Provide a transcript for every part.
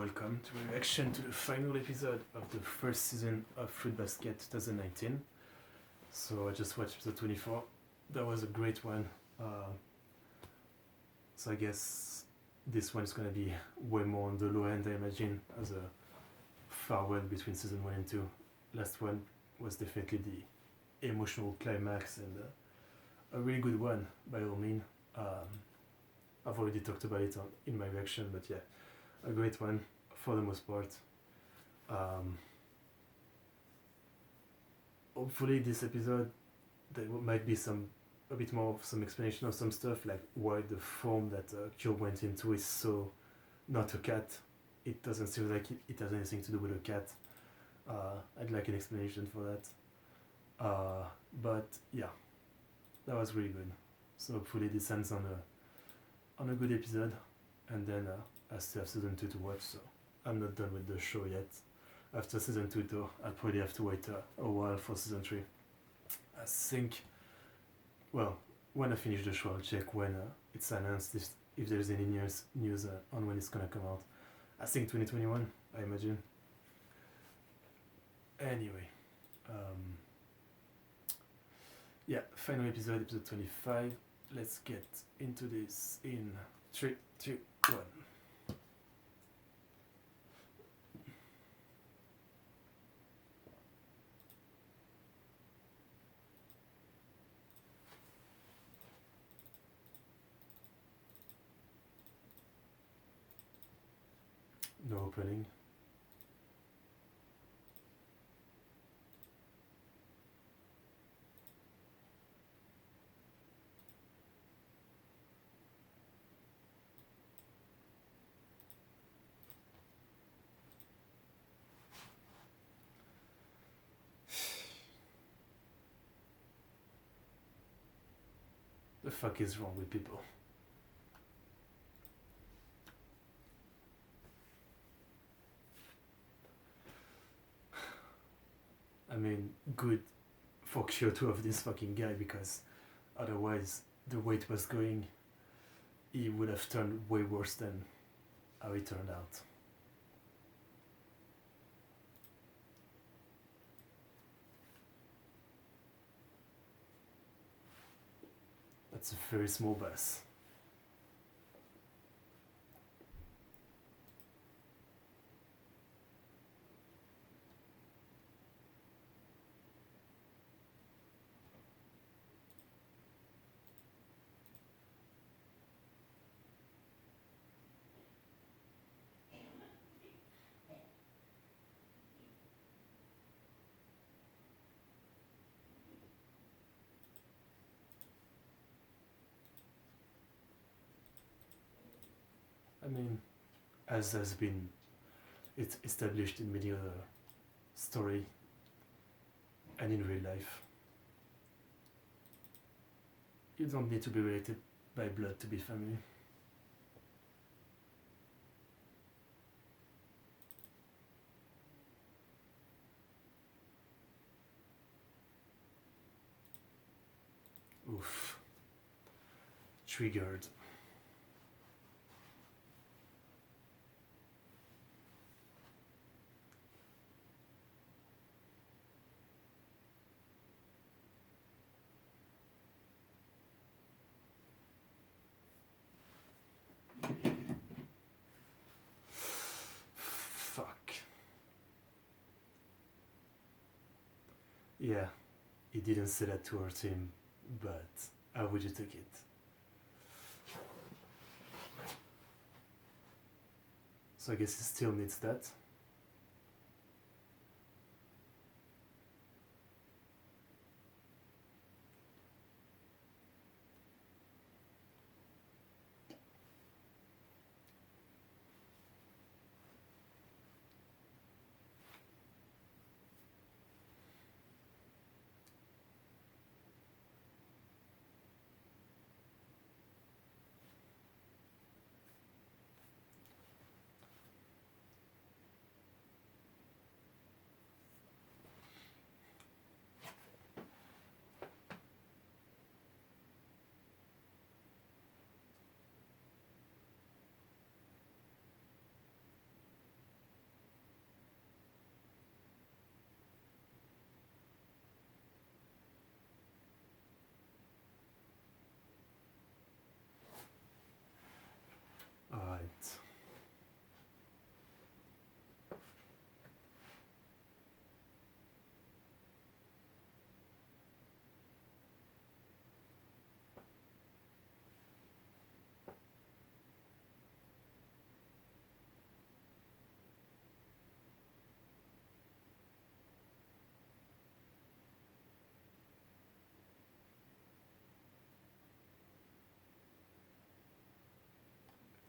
welcome to a reaction to the final episode of the first season of Fruit Basket 2019. So I just watched episode 24. That was a great one. So I guess this one is gonna be way more on the low end, I imagine, as a farewell between season 1 and 2. Last one was definitely the emotional climax and a really good one by all means. I've already talked about it in my reaction, but yeah, a great one for the most part. Hopefully this episode there might be a bit more of some explanation of some stuff, like why the form that Kyo went into is so not a cat. It doesn't seem like it has anything to do with a cat. I'd like an explanation for that. But yeah, that was really good. So hopefully this ends on a good episode, and then I still have season 2 to watch, so I'm not done with the show yet. After season 2 though, I'll probably have to wait a while for season 3. I think, well, when I finish the show I'll check when it's announced, if there's any news on when it's gonna come out. I think 2021, I imagine. Anyway, yeah, final episode 25. Let's get into this in 3, 2, 1. No opening. The fuck is wrong with people? I mean, good for Kyoto of this fucking guy, because otherwise the way it was going, he would have turned way worse than how it turned out. That's a very small bus. I mean, as has been it's established in many other story and in real life, you don't need to be related by blood to be family. Oof. Triggered. Fuck. Yeah, he didn't say that to hurt him, but how would you take it? So I guess he still needs that.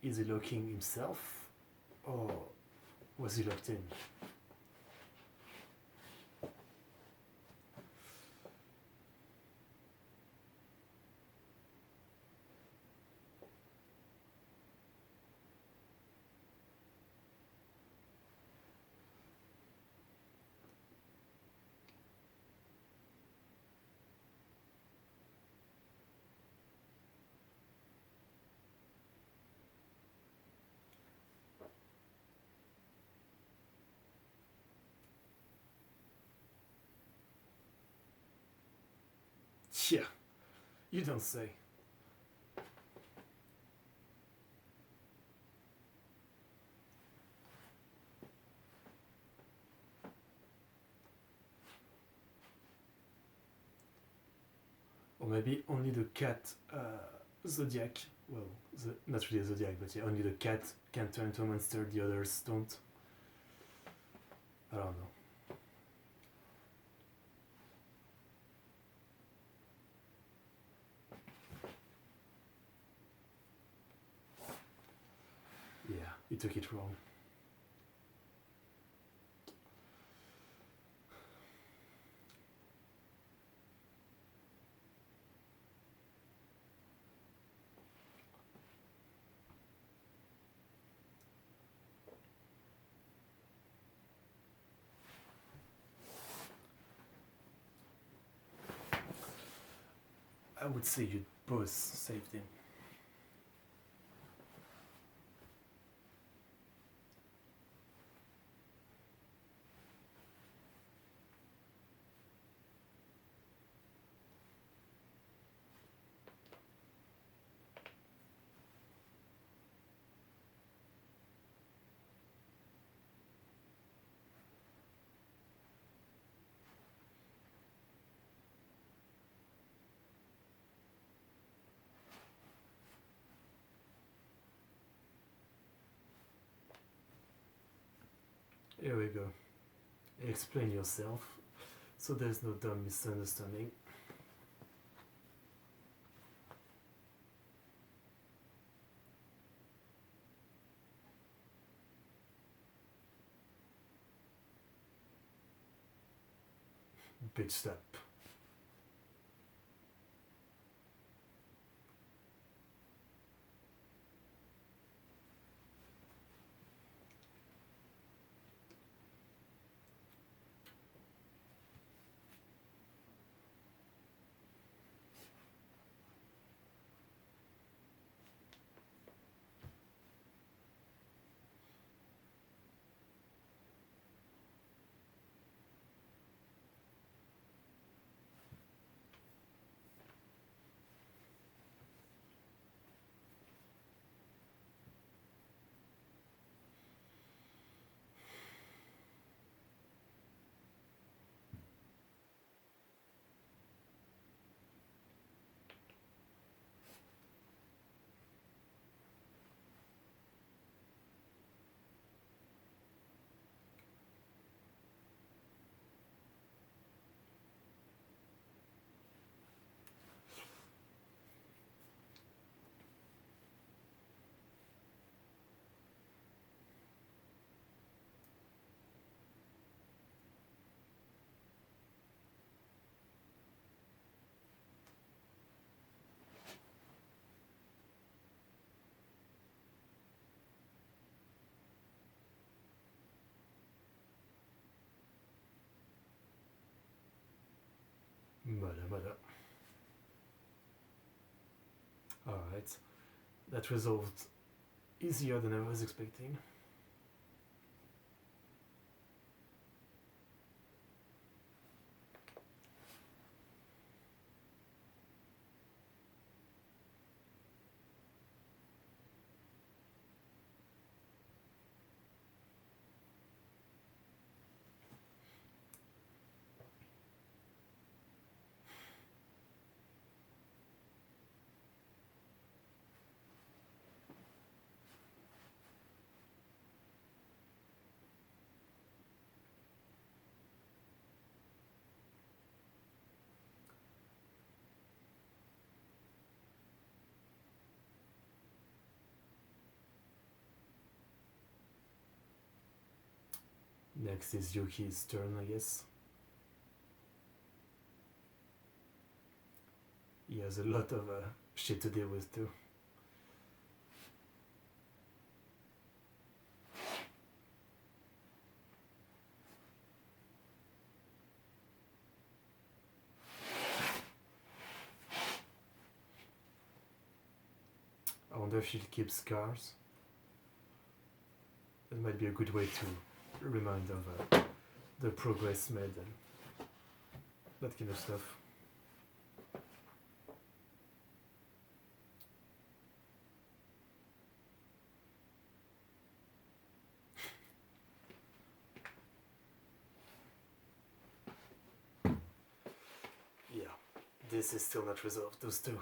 Is he locking himself, or was he locked in? Yeah, you don't say. Or maybe only the cat Zodiac. Well, not really a Zodiac, but yeah, only the cat can turn into a monster, the others don't. I don't know. Yeah, he took it wrong. I would say you both saved him. Here we go. Explain yourself, so there's no dumb misunderstanding. Big step. Murder. Alright. That resolved easier than I was expecting. Next is Yuki's turn, I guess. He has a lot of shit to deal with too. I wonder if she'll keep scars. That might be a good way to remind of the progress made and that kind of stuff. Yeah, this is still not resolved, those two.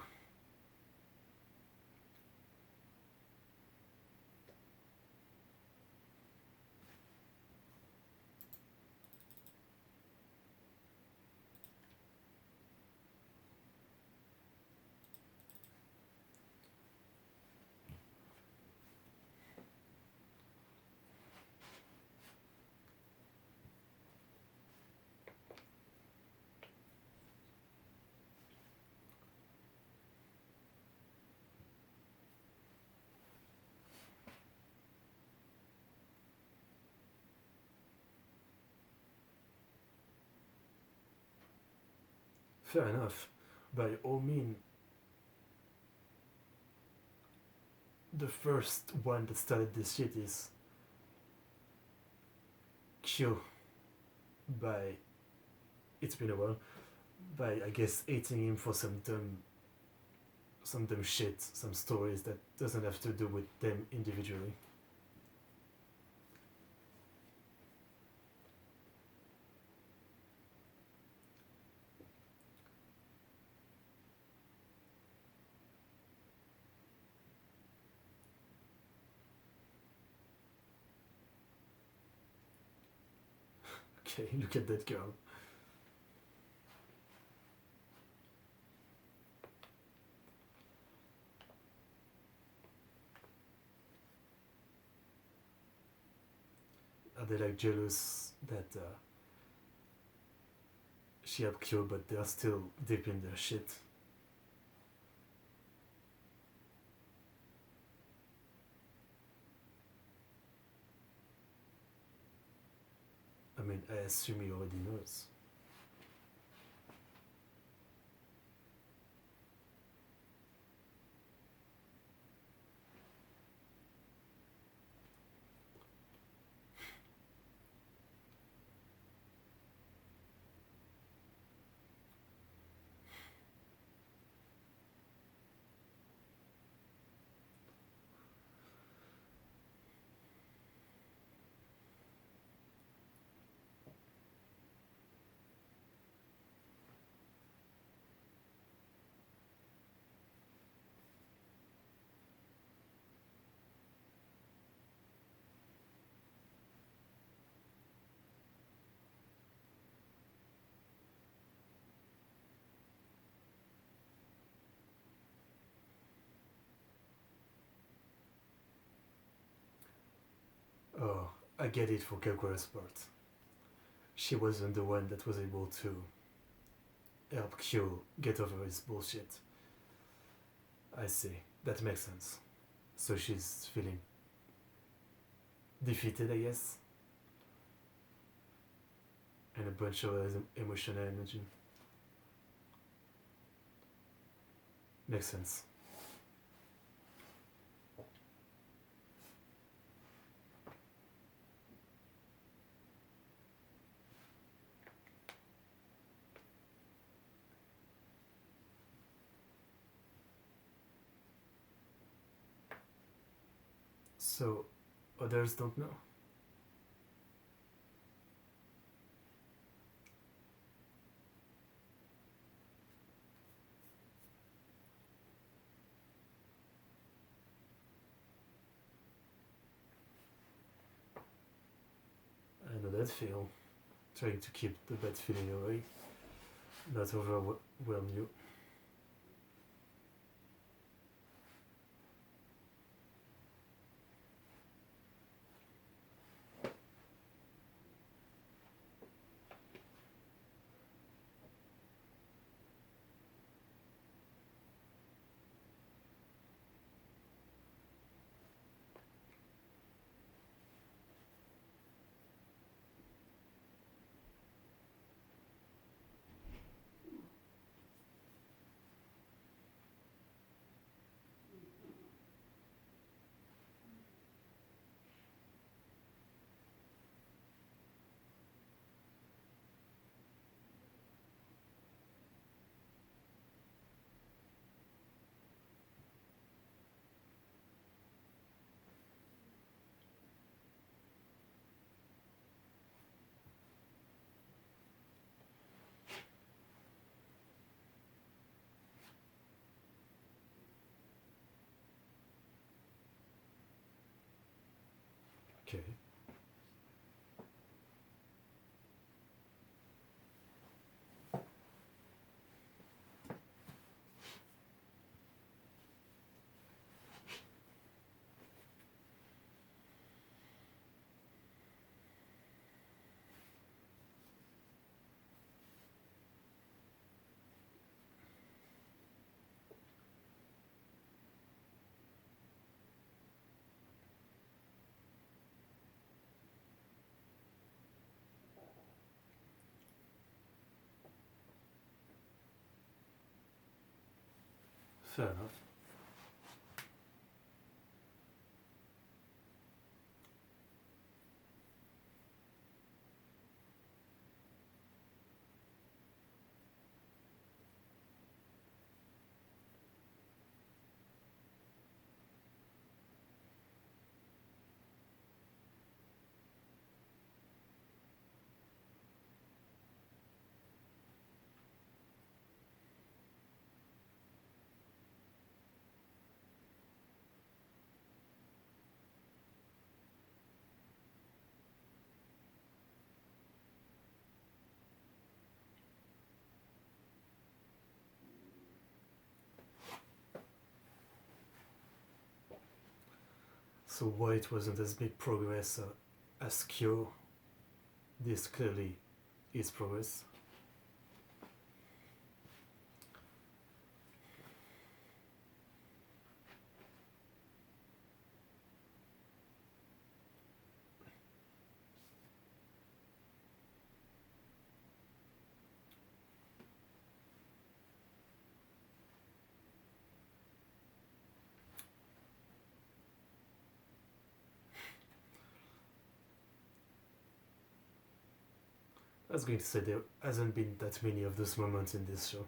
Fair enough. By all means, the first one that started this shit is Kyo by, it's been a while, by I guess hating him for some dumb shit, some stories that doesn't have to do with them individually. Okay, look at that girl. Are they like jealous that she helped Kyo, but they're still deep in their shit? I mean, I assume he already knows. Oh, I get it for Kagura's part. She wasn't the one that was able to help Kyo get over his bullshit. I see. That makes sense. So she's feeling defeated, I guess? And a bunch of emotional energy. Makes sense. So, others don't know? I know that feel. Trying to keep the bad feeling away. Not overwhelm you. Okay. Fair enough. So why it wasn't as big progress as Kyo, this clearly is progress. I was going to say there hasn't been that many of those moments in this show.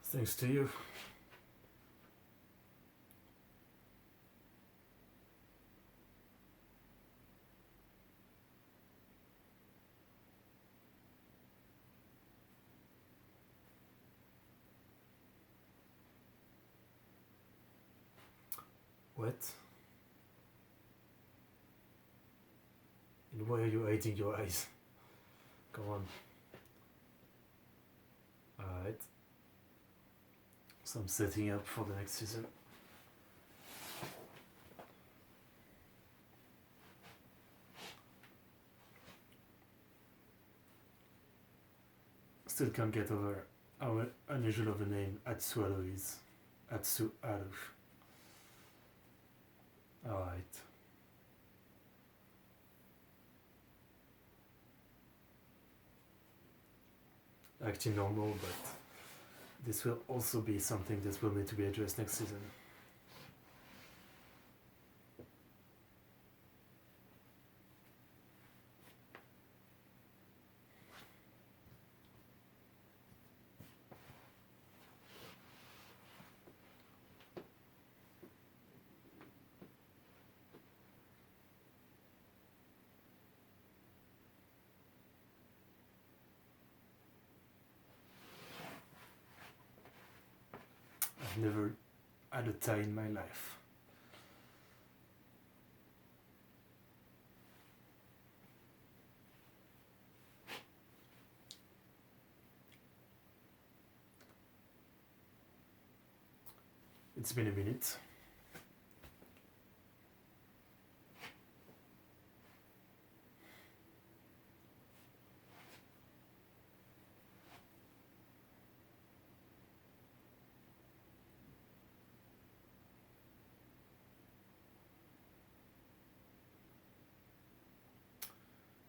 Thanks to you. What? And why are you hiding your eyes? Come on. Alright. So I'm setting up for the next season. Still can't get over how unusual of a name Atsuharu is. Atsuharu. Alright. Acting normal, but this will also be something that will need to be addressed next season. I've never had a tie in my life. It's been a minute.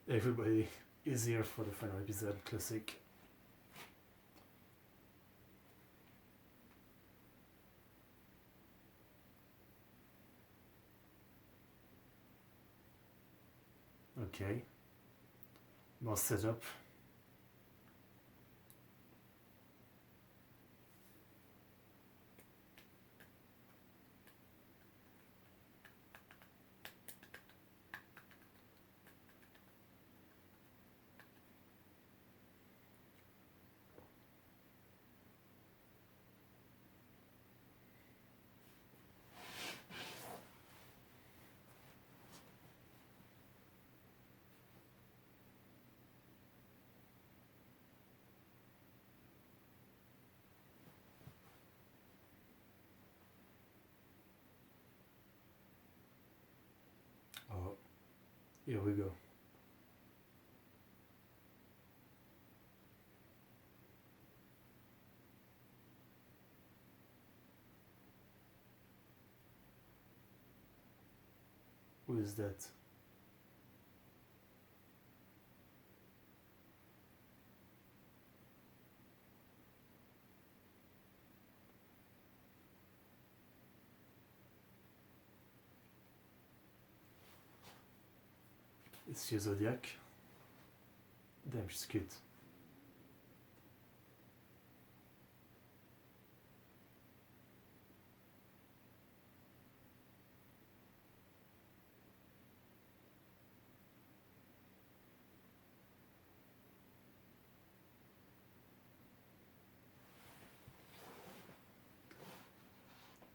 Everybody is here for the final episode, classic. Okay, more setup. Oh, here we go. Who is that? It's your Zodiac. Damn, she's cute.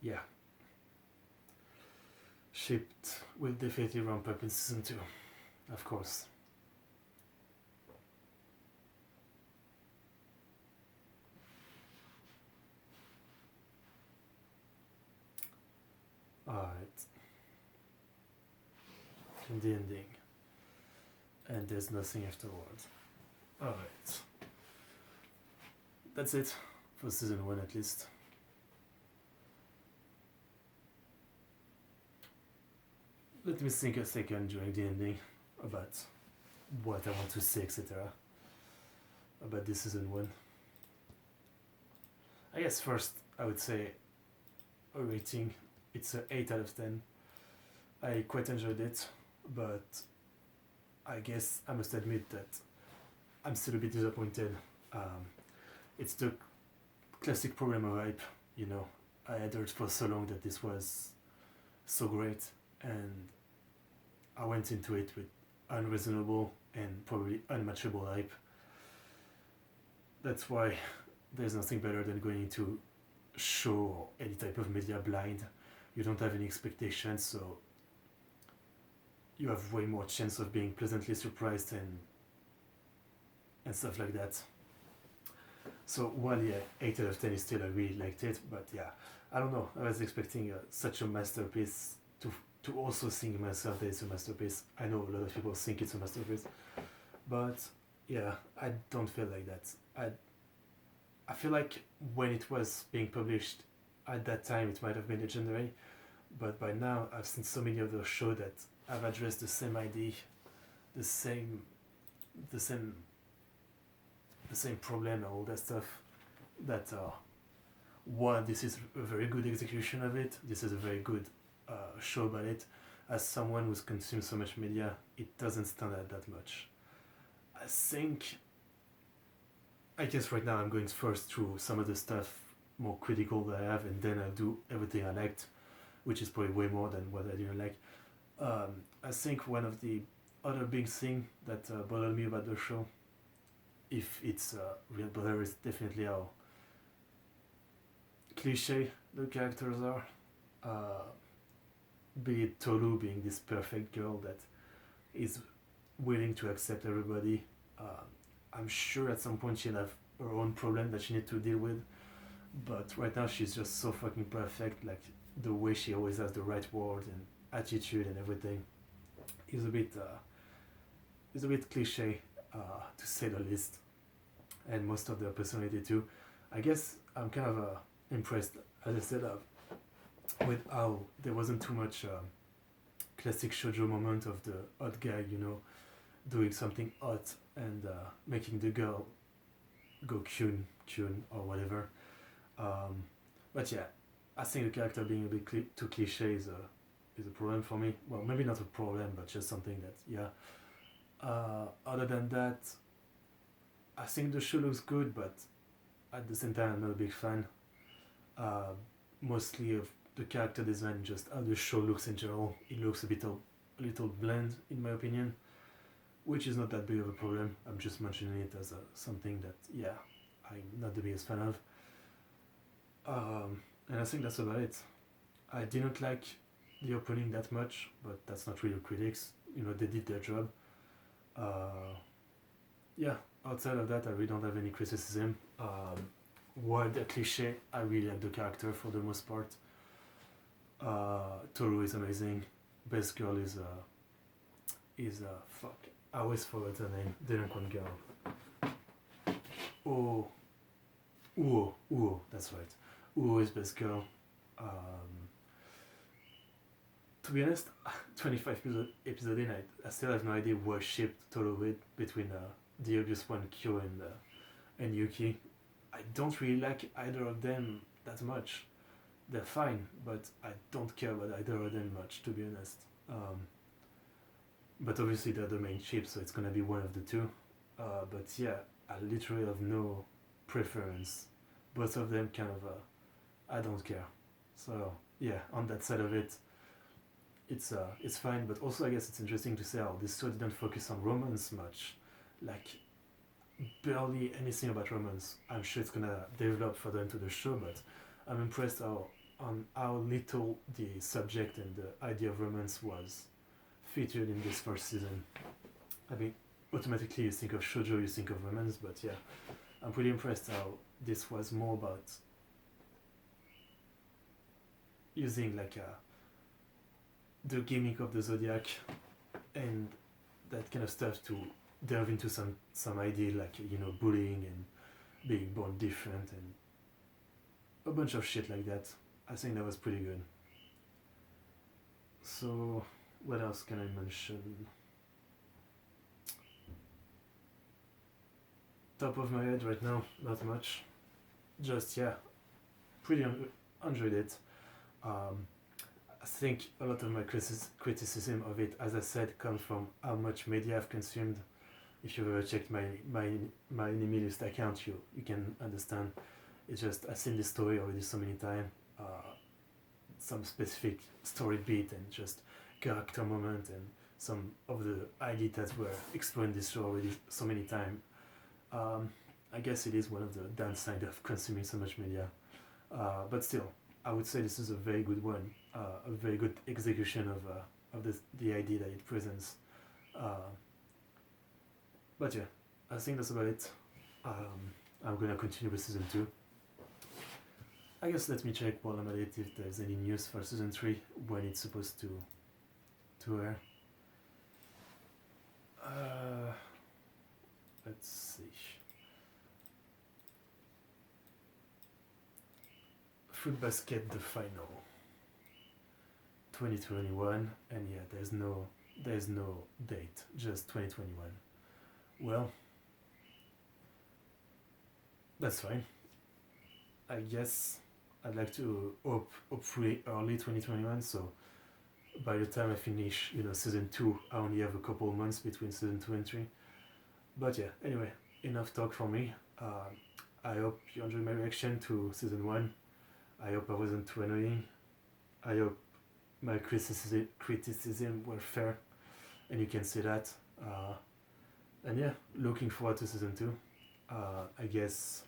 Yeah. Shipped will definitely ramp up in season 2, of course. Alright. And the ending. And there's nothing afterwards. Alright. That's it for season 1 at least. Let me think a second during the ending about what I want to say, etc. about this season 1. I guess first I would say a rating. It's an 8 out of 10. I quite enjoyed it, but I guess I must admit that I'm still a bit disappointed. It's the classic problem of hype, you know. I had heard for so long that this was so great, and I went into it with unreasonable and probably unmatchable hype. That's why there's nothing better than going into show or any type of media blind. You don't have any expectations, so you have way more chance of being pleasantly surprised and stuff like that. So while yeah, 8 out of 10 is still, I really liked it, but yeah, I don't know, I was expecting such a masterpiece to also think myself that it's a masterpiece. I know a lot of people think it's a masterpiece, but yeah, I don't feel like that. I feel like when it was being published at that time it might have been legendary, but by now I've seen so many other shows that have addressed the same idea, the same the same the same problem and all that stuff, that one, this is a very good execution of it, this is a very good show about it. As someone who's consumed so much media, it doesn't stand out that much. I think, I guess right now I'm going first through some of the stuff more critical that I have, and then I do everything I liked, which is probably way more than what I didn't like. I think one of the other big thing that bothered me about the show, if it's real bother, is definitely how cliche the characters are. Be it Tolu being this perfect girl that is willing to accept everybody. I'm sure at some point she'll have her own problem that she needs to deal with, but right now she's just so fucking perfect. Like the way she always has the right words and attitude and everything is a bit cliche, to say the least, and most of their personality too. I guess I'm kind of impressed, as I said, with how there wasn't too much classic shoujo moment of the odd guy, you know, doing something odd and making the girl go kyun or whatever. But yeah, I think the character being a bit too cliche is a problem for me. Well, maybe not a problem, but just something that, yeah, Other than that, I think the show looks good, but at the same time, I'm not a big fan. Uh, Mostly of the character design, just how the show looks in general. It looks a little bland, in my opinion, which is not that big of a problem. I'm just mentioning it as something that, yeah, I'm not the biggest fan of. And I think that's about it. I didn't like the opening that much, but that's not really critics. You know, they did their job. Uh, yeah, outside of that, I really don't have any criticism. While the cliche, I really like the character for the most part. Toru is amazing. Best girl is fuck. I always forget her name. Delinquent girl. Oh, that's right. Uo is best girl. Um, to be honest, 25 episode in, I still have no idea what ship Toru with between the obvious one, Kyo and Yuki. I don't really like either of them that much. They're fine, but I don't care about either of them much, to be honest. But obviously they're the main ship, so it's gonna be one of the two. But yeah, I literally have no preference. Both of them kind of, I don't care. So yeah, on that side of it, it's fine. But also I guess it's interesting to say how this show didn't focus on romance much, like barely anything about romance. I'm sure it's gonna develop further into the show, but I'm impressed on how little the subject and the idea of romance was featured in this first season. I mean, automatically you think of shoujo, you think of romance, but yeah, I'm pretty impressed how this was more about using like the gimmick of the zodiac and that kind of stuff to delve into some idea like, you know, bullying and being born different and a bunch of shit like that. I think that was pretty good. So what else can I mention? Top of my head right now, not much. Just yeah, pretty enjoyed it. I think a lot of my criticism of it, as I said, comes from how much media I've consumed. If you've ever checked my enemy list account, you can understand. It's just I've seen this story already so many times. Some specific story beat and just character moment and some of the ideas that were explored in this show already so many times. I guess it is one of the downside of consuming so much media. But still, I would say this is a very good one, a very good execution of the idea that it presents. But yeah, I think that's about it. I'm gonna continue with season 2. I guess let me check while I'm at it if there's any news for season 3 when it's supposed to air. Let's see. Fruit Basket the final 2021, and yeah, there's no date, just 2021. Well, that's fine. I guess I'd like to hopefully early 2021, so by the time I finish, you know, season 2, I only have a couple months between season 2 and 3. But yeah, anyway, enough talk from me. I hope you enjoyed my reaction to season 1. I hope I wasn't too annoying. I hope my criticism were fair, and you can see that. And yeah, looking forward to season 2. I guess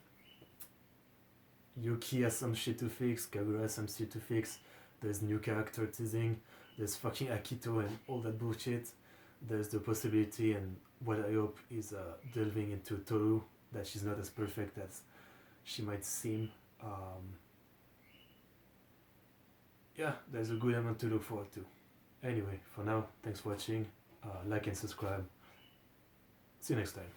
Yuki has some shit to fix, Kagura has some shit to fix, there's new character teasing, there's fucking Akito and all that bullshit. There's the possibility, and what I hope is delving into Toru, that she's not as perfect as she might seem. Yeah, there's a good amount to look forward to. Anyway, for now, thanks for watching. Like and subscribe. See you next time.